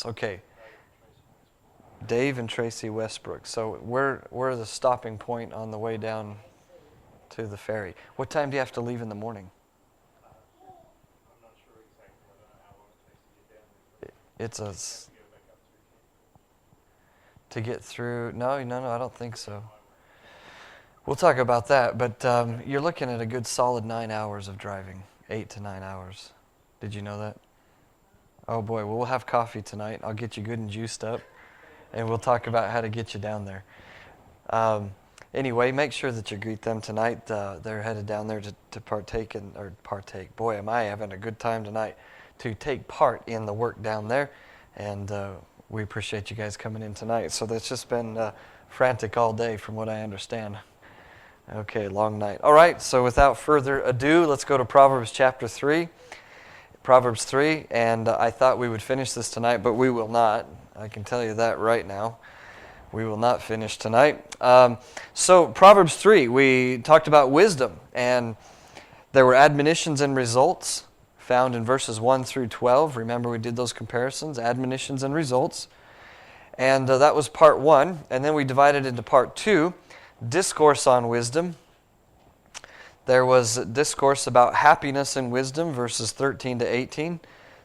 Okay. Dave and Tracy Westbrook. So we're the stopping point on the way down to the ferry. What time do you have to leave in the morning? I'm not sure exactly. I don't know how long it takes to get down there. It's to get through. No, I don't think so. We'll talk about that, but you're looking at a good solid 9 hours of driving, 8 to 9 hours. Did you know that? Oh boy, well, we'll have coffee tonight. I'll get you good and juiced up, and we'll talk about how to get you down there. Anyway, make sure that you greet them tonight. They're headed down there to partake. Boy, am I having a good time tonight to take part in the work down there, and we appreciate you guys coming in tonight. So that's just been frantic all day from what I understand. Okay, long night. All right, so without further ado, let's go to Proverbs chapter 3. Proverbs 3, and I thought we would finish this tonight, but we will not. I can tell you that right now. We will not finish tonight. So Proverbs 3, we talked about wisdom, and there were admonitions and results found in verses 1 through 12. Remember, we did those comparisons, admonitions and results. And that was part 1, and then we divided into part 2, discourse on wisdom. There was discourse about happiness in wisdom, verses 13 to 18.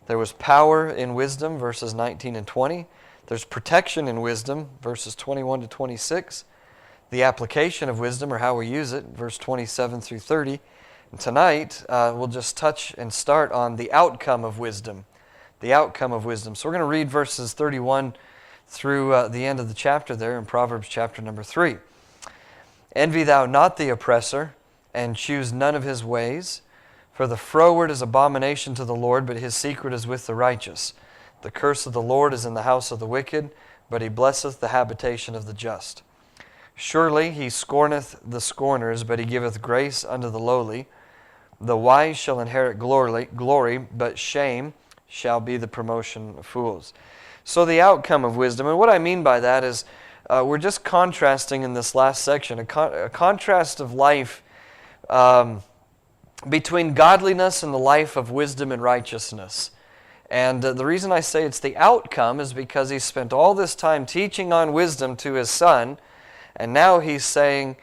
There was power in wisdom, verses 19 and 20. There's protection in wisdom, verses 21 to 26. The application of wisdom, or how we use it, verse 27 through 30. And tonight, we'll just touch and start on the outcome of wisdom. The outcome of wisdom. So we're going to read verses 31 through the end of the chapter there in Proverbs chapter number 3. Envy thou not the oppressor, and choose none of his ways. For the froward is abomination to the Lord, but his secret is with the righteous. The curse of the Lord is in the house of the wicked, but he blesseth the habitation of the just. Surely he scorneth the scorners, but he giveth grace unto the lowly. The wise shall inherit glory, but shame shall be the promotion of fools. So the outcome of wisdom, and what I mean by that is we're just contrasting in this last section, a contrast of life between godliness and the life of wisdom and righteousness. And the reason I say it's the outcome is because he spent all this time teaching on wisdom to his son, and now he's saying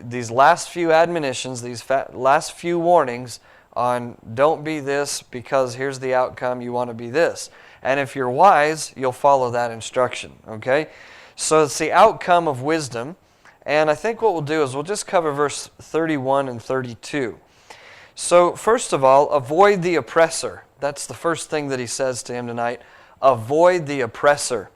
these last few admonitions, these last few warnings on don't be this because here's the outcome, you want to be this. And if you're wise, you'll follow that instruction, okay? So it's the outcome of wisdom. And I think what we'll do is we'll just cover verse 31 and 32. So first of all, avoid the oppressor. That's the first thing that he says to him tonight. Avoid the oppressor.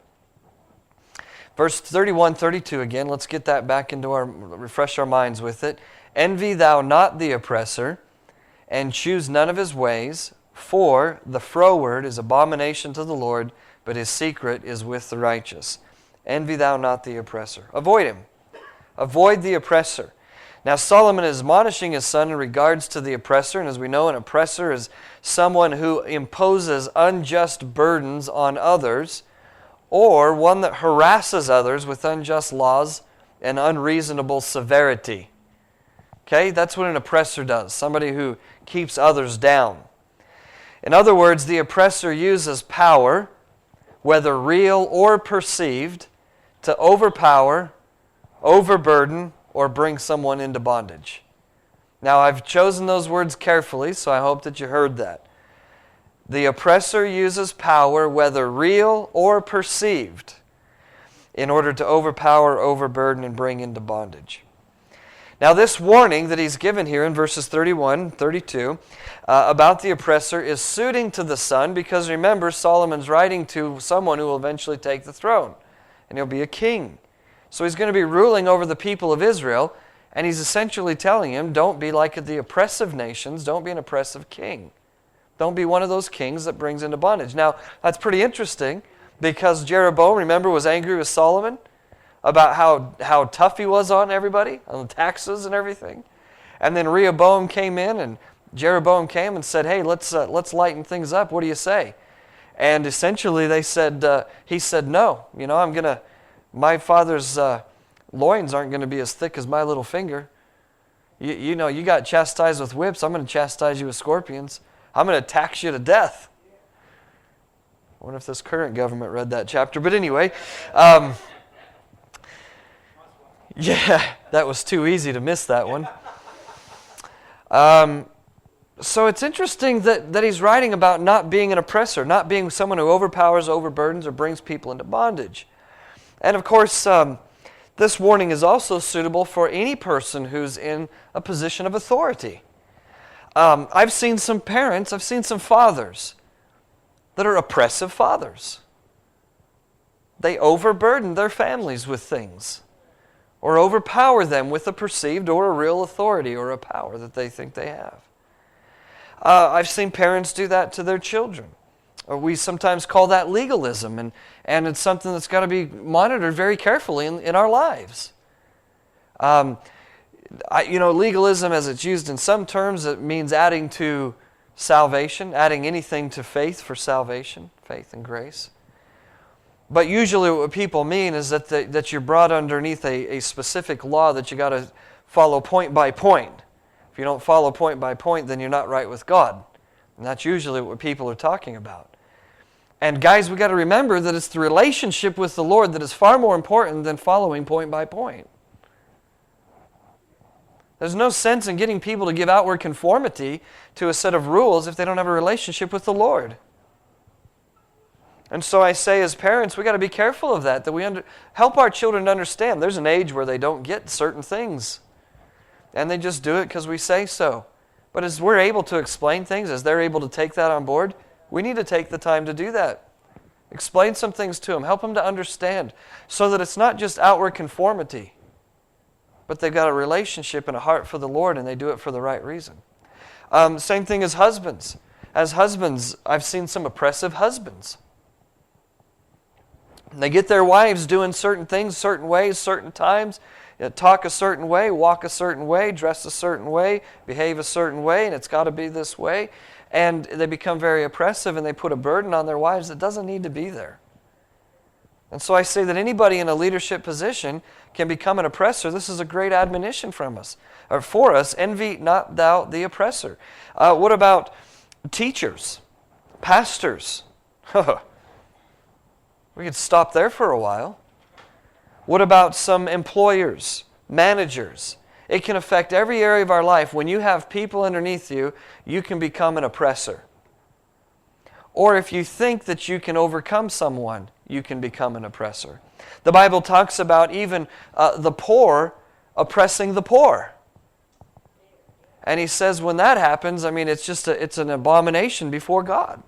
Verse 31, 32 again. Let's get that back into refresh our minds with it. Envy thou not the oppressor, and choose none of his ways. For the froward is abomination to the Lord, but his secret is with the righteous. Envy thou not the oppressor. Avoid him. Avoid the oppressor. Now Solomon is admonishing his son in regards to the oppressor, and as we know, an oppressor is someone who imposes unjust burdens on others, or one that harasses others with unjust laws and unreasonable severity. Okay, that's what an oppressor does, somebody who keeps others down. In other words, the oppressor uses power, whether real or perceived, to overpower, overburden, or bring someone into bondage. Now, I've chosen those words carefully, so I hope that you heard that. The oppressor uses power, whether real or perceived, in order to overpower, overburden, and bring into bondage. Now, this warning that he's given here in verses 31, 32, about the oppressor is suiting to the son, because remember, Solomon's writing to someone who will eventually take the throne, and he'll be a king. So he's going to be ruling over the people of Israel, and he's essentially telling him, don't be like the oppressive nations, don't be an oppressive king. Don't be one of those kings that brings into bondage. Now, that's pretty interesting, because Jeroboam, remember, was angry with Solomon about how tough he was on everybody, on the taxes and everything. And then Rehoboam came in, and Jeroboam came and said, hey, let's lighten things up. What do you say? And essentially he said, no, my father's loins aren't going to be as thick as my little finger. You got chastised with whips. I'm going to chastise you with scorpions. I'm going to tax you to death. I wonder if this current government read that chapter. But anyway, yeah, that was too easy to miss that one. So it's interesting that he's writing about not being an oppressor, not being someone who overpowers, overburdens, or brings people into bondage. And of course, this warning is also suitable for any person who's in a position of authority. I've seen some parents, I've seen some fathers that are oppressive fathers. They overburden their families with things, or overpower them with a perceived or a real authority or a power that they think they have. I've seen parents do that to their children. Or we sometimes call that legalism, and it's something that's got to be monitored very carefully in our lives. Legalism, as it's used in some terms, it means adding to salvation, adding anything to faith for salvation, faith and grace. But usually what people mean is that you're brought underneath a specific law that you got to follow point by point. If you don't follow point by point, then you're not right with God. And that's usually what people are talking about. And guys, we got to remember that it's the relationship with the Lord that is far more important than following point by point. There's no sense in getting people to give outward conformity to a set of rules if they don't have a relationship with the Lord. And so I say as parents, we got to be careful of that we help our children to understand there's an age where they don't get certain things. And they just do it because we say so. But as we're able to explain things, as they're able to take that on board, we need to take the time to do that. Explain some things to them. Help them to understand so that it's not just outward conformity, but they've got a relationship and a heart for the Lord, and they do it for the right reason. Same thing as husbands. As husbands, I've seen some oppressive husbands. They get their wives doing certain things, certain ways, certain times, talk a certain way, walk a certain way, dress a certain way, behave a certain way, and it's got to be this way. And they become very oppressive, and they put a burden on their wives that doesn't need to be there. And so I say that anybody in a leadership position can become an oppressor. This is a great admonition from us, or for us. Envy not thou the oppressor. What about teachers, pastors? We could stop there for a while. What about some employers, managers? It can affect every area of our life. When you have people underneath you, you can become an oppressor. Or if you think that you can overcome someone, you can become an oppressor. The Bible talks about even the poor oppressing the poor. And he says when that happens, it's an abomination before God.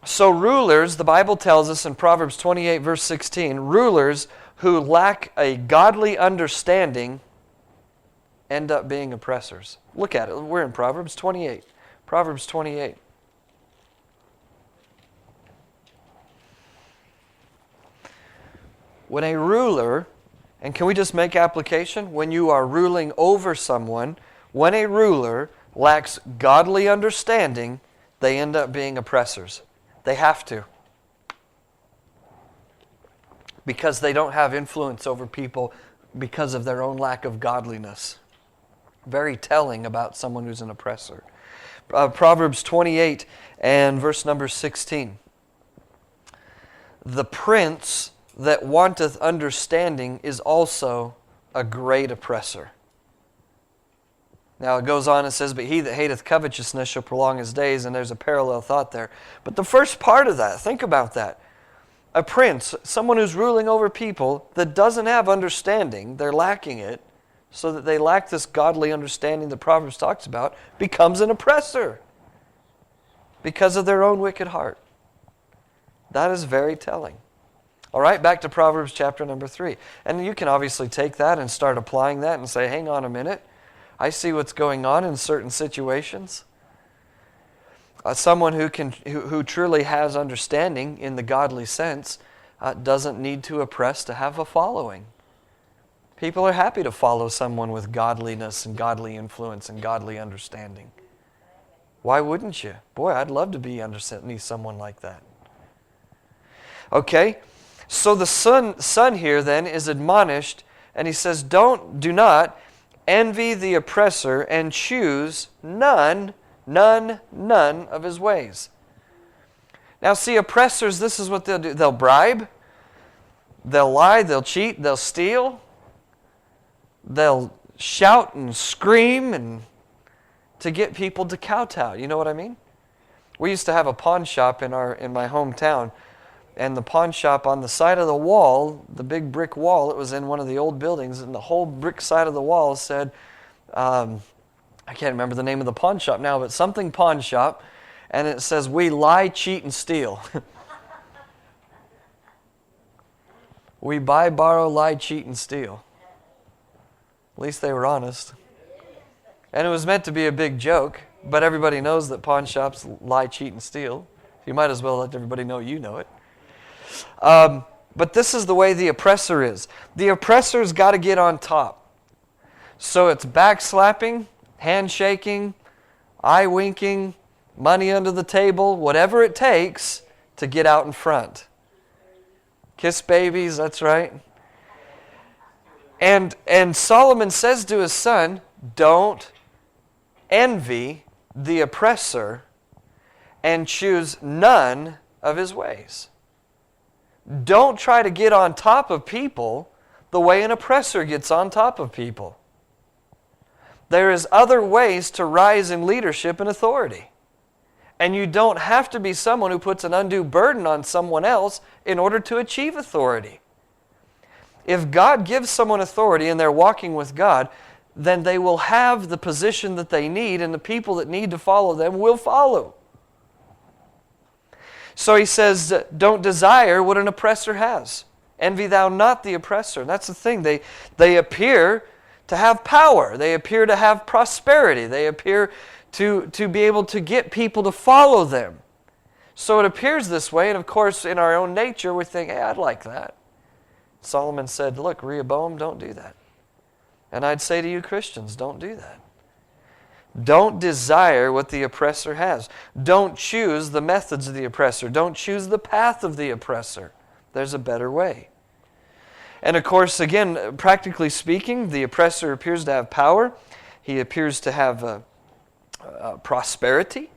So rulers, the Bible tells us in Proverbs 28 verse 16, rulers who lack a godly understanding end up being oppressors. Look at it. We're in Proverbs 28. Proverbs 28. When a ruler, and can we just make application? When you are ruling over someone, when a ruler lacks godly understanding, they end up being oppressors. They have to. Because they don't have influence over people because of their own lack of godliness. Very telling about someone who's an oppressor. Proverbs 28 and verse number 16. The prince that wanteth understanding is also a great oppressor. Now it goes on and says, but he that hateth covetousness shall prolong his days, and there's a parallel thought there. But the first part of that, think about that. A prince, someone who's ruling over people that doesn't have understanding, they're lacking it, so that they lack this godly understanding that Proverbs talks about, becomes an oppressor because of their own wicked heart. That is very telling. All right, back to Proverbs chapter number 3. And you can obviously take that and start applying that and say, hang on a minute. I see what's going on in certain situations. Someone who truly has understanding in the godly sense doesn't need to oppress to have a following. People are happy to follow someone with godliness and godly influence and godly understanding. Why wouldn't you? Boy, I'd love to be underneath someone like that. Okay, so the son here then is admonished, and he says, do not envy the oppressor, and choose none None of his ways. Now see, oppressors, this is what they'll do. They'll bribe, they'll lie, they'll cheat, they'll steal, they'll shout and scream and to get people to kowtow. You know what I mean? We used to have a pawn shop in my hometown, and the pawn shop on the side of the wall, the big brick wall, it was in one of the old buildings, and the whole brick side of the wall said, I can't remember the name of the pawn shop now, but something pawn shop, and it says, "We lie, cheat, and steal." We buy, borrow, lie, cheat, and steal. At least they were honest. And it was meant to be a big joke, but everybody knows that pawn shops lie, cheat, and steal. You might as well let everybody know you know it. But this is the way the oppressor is. The oppressor's got to get on top. So it's backslapping, handshaking, eye winking, money under the table, whatever it takes to get out in front. Kiss babies, that's right. And Solomon says to his son, don't envy the oppressor and choose none of his ways. Don't try to get on top of people the way an oppressor gets on top of people. There is other ways to rise in leadership and authority. And you don't have to be someone who puts an undue burden on someone else in order to achieve authority. If God gives someone authority and they're walking with God, then they will have the position that they need, and the people that need to follow them will follow. So he says, don't desire what an oppressor has. Envy thou not the oppressor. And that's the thing. They appear to have power. They appear to have prosperity. They appear to be able to get people to follow them. So it appears this way, and of course in our own nature we think, hey, I'd like that. Solomon said, look, Rehoboam, don't do that. And I'd say to you Christians, don't do that. Don't desire what the oppressor has. Don't choose the methods of the oppressor. Don't choose the path of the oppressor. There's a better way. And of course, again, practically speaking, the oppressor appears to have power. He appears to have prosperity.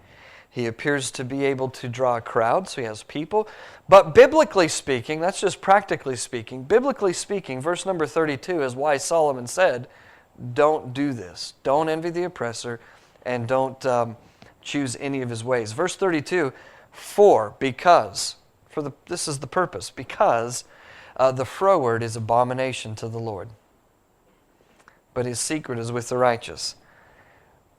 He appears to be able to draw a crowd, so he has people. But biblically speaking, that's just practically speaking, biblically speaking, verse number 32 is why Solomon said, don't do this. Don't envy the oppressor, and don't choose any of his ways. Verse 32, this is the purpose, because the froward is abomination to the Lord, but his secret is with the righteous.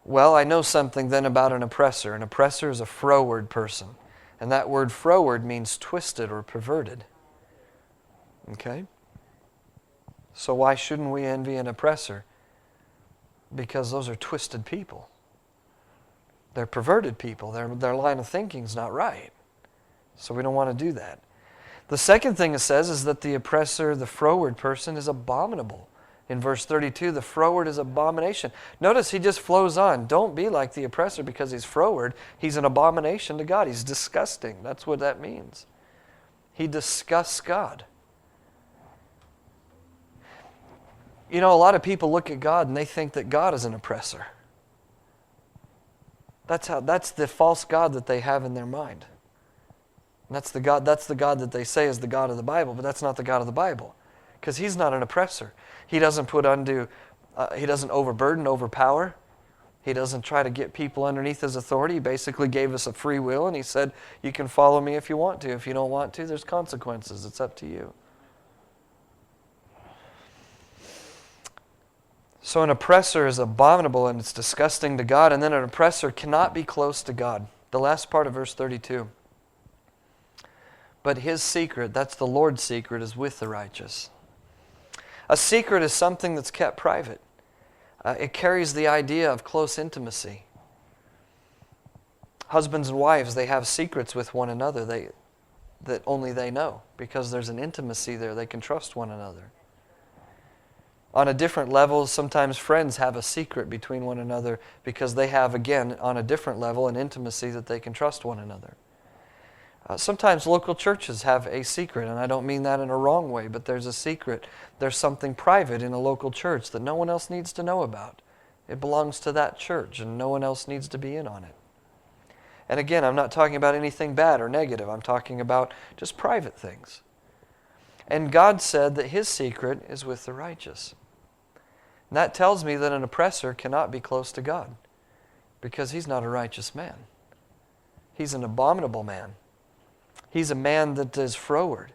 Well, I know something then about an oppressor. An oppressor is a froward person. And that word froward means twisted or perverted. Okay? So why shouldn't we envy an oppressor? Because those are twisted people. They're perverted people. Their line of thinking is not right. So we don't want to do that. The second thing it says is that the oppressor, the froward person, is abominable. In verse 32, the froward is abomination. Notice he just flows on. Don't be like the oppressor because he's froward. He's an abomination to God. He's disgusting. That's what that means. He disgusts God. You know, a lot of people look at God and they think that God is an oppressor. That's the false God that they have in their mind. And that's the God that they say is the God of the Bible, but that's not the God of the Bible. Because he's not an oppressor. He doesn't he doesn't overburden, overpower. He doesn't try to get people underneath his authority. He basically gave us a free will, and he said, you can follow me if you want to. If you don't want to, there's consequences. It's up to you. So an oppressor is abominable and it's disgusting to God, and then an oppressor cannot be close to God. The last part of verse 32. But his secret, that's the Lord's secret, is with the righteous. A secret is something that's kept private. It carries the idea of close intimacy. Husbands and wives, they have secrets with one another that only they know, because there's an intimacy there. They can trust one another. On a different level, sometimes friends have a secret between one another because they have, again, on a different level, an intimacy that they can trust one another. Sometimes local churches have a secret, and I don't mean that in a wrong way, but there's a secret. There's something private in a local church that no one else needs to know about. It belongs to that church, and no one else needs to be in on it. And again, I'm not talking about anything bad or negative. I'm talking about just private things. And God said that His secret is with the righteous. And that tells me that an oppressor cannot be close to God, because he's not a righteous man. He's an abominable man. He's a man that is froward.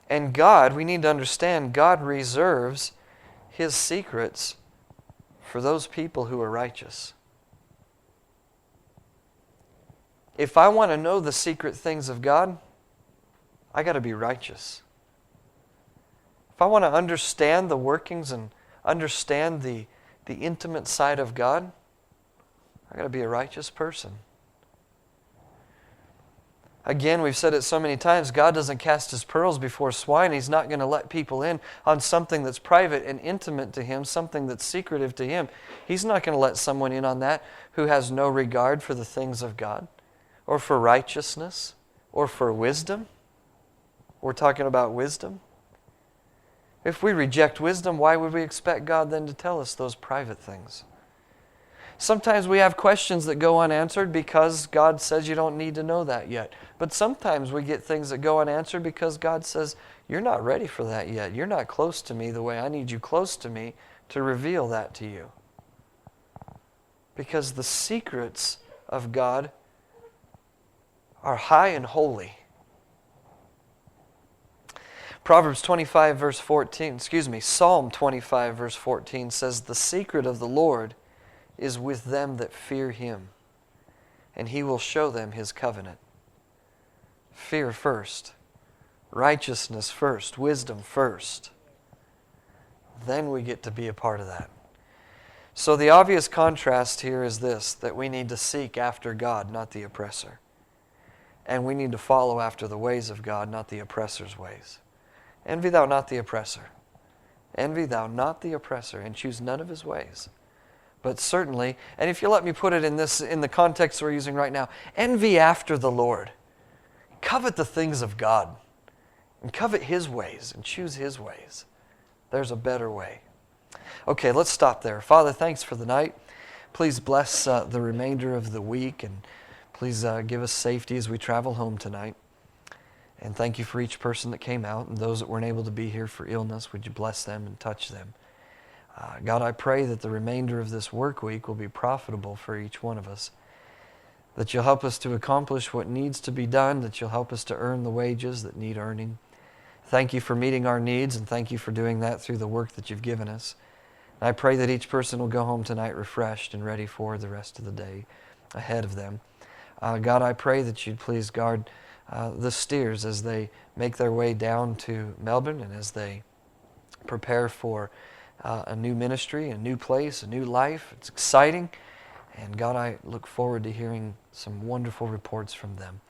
And God, we need to understand, God reserves His secrets for those people who are righteous. If I want to know the secret things of God, I got to be righteous. If I want to understand the workings and understand the intimate side of God, I got to be a righteous person. Again, we've said it so many times, God doesn't cast His pearls before swine. He's not going to let people in on something that's private and intimate to Him, something that's secretive to Him. He's not going to let someone in on that who has no regard for the things of God, or for righteousness, or for wisdom. We're talking about wisdom. If we reject wisdom, why would we expect God then to tell us those private things? Sometimes we have questions that go unanswered because God says you don't need to know that yet. But sometimes we get things that go unanswered because God says, you're not ready for that yet. You're not close to me the way I need you close to me to reveal that to you. Because the secrets of God are high and holy. Proverbs 25 verse 14, Psalm 25 verse 14 says, the secret of the Lord is with them that fear Him, and He will show them His covenant. Fear first, righteousness first, wisdom first. Then we get to be a part of that. So the obvious contrast here is this, that we need to seek after God, not the oppressor. And we need to follow after the ways of God, not the oppressor's ways. Envy thou not the oppressor. Envy thou not the oppressor, and choose none of his ways. But certainly, and if you let me put it in the context we're using right now, envy after the Lord. Covet the things of God. And covet His ways and choose His ways. There's a better way. Okay, let's stop there. Father, thanks for the night. Please bless the remainder of the week, and please give us safety as we travel home tonight. And thank you for each person that came out, and those that weren't able to be here for illness. Would you bless them and touch them? God, I pray that the remainder of this work week will be profitable for each one of us. That you'll help us to accomplish what needs to be done, that you'll help us to earn the wages that need earning. Thank you for meeting our needs, and thank you for doing that through the work that you've given us. And I pray that each person will go home tonight refreshed and ready for the rest of the day ahead of them. God, I pray that you'd please guard the steers as they make their way down to Melbourne and as they prepare for a new ministry, a new place, a new life. It's exciting. And God, I look forward to hearing some wonderful reports from them.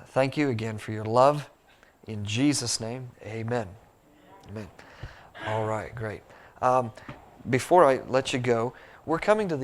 Thank you again for your love. In Jesus' name, amen. Amen. All right, great. Before I let you go, we're coming to the end.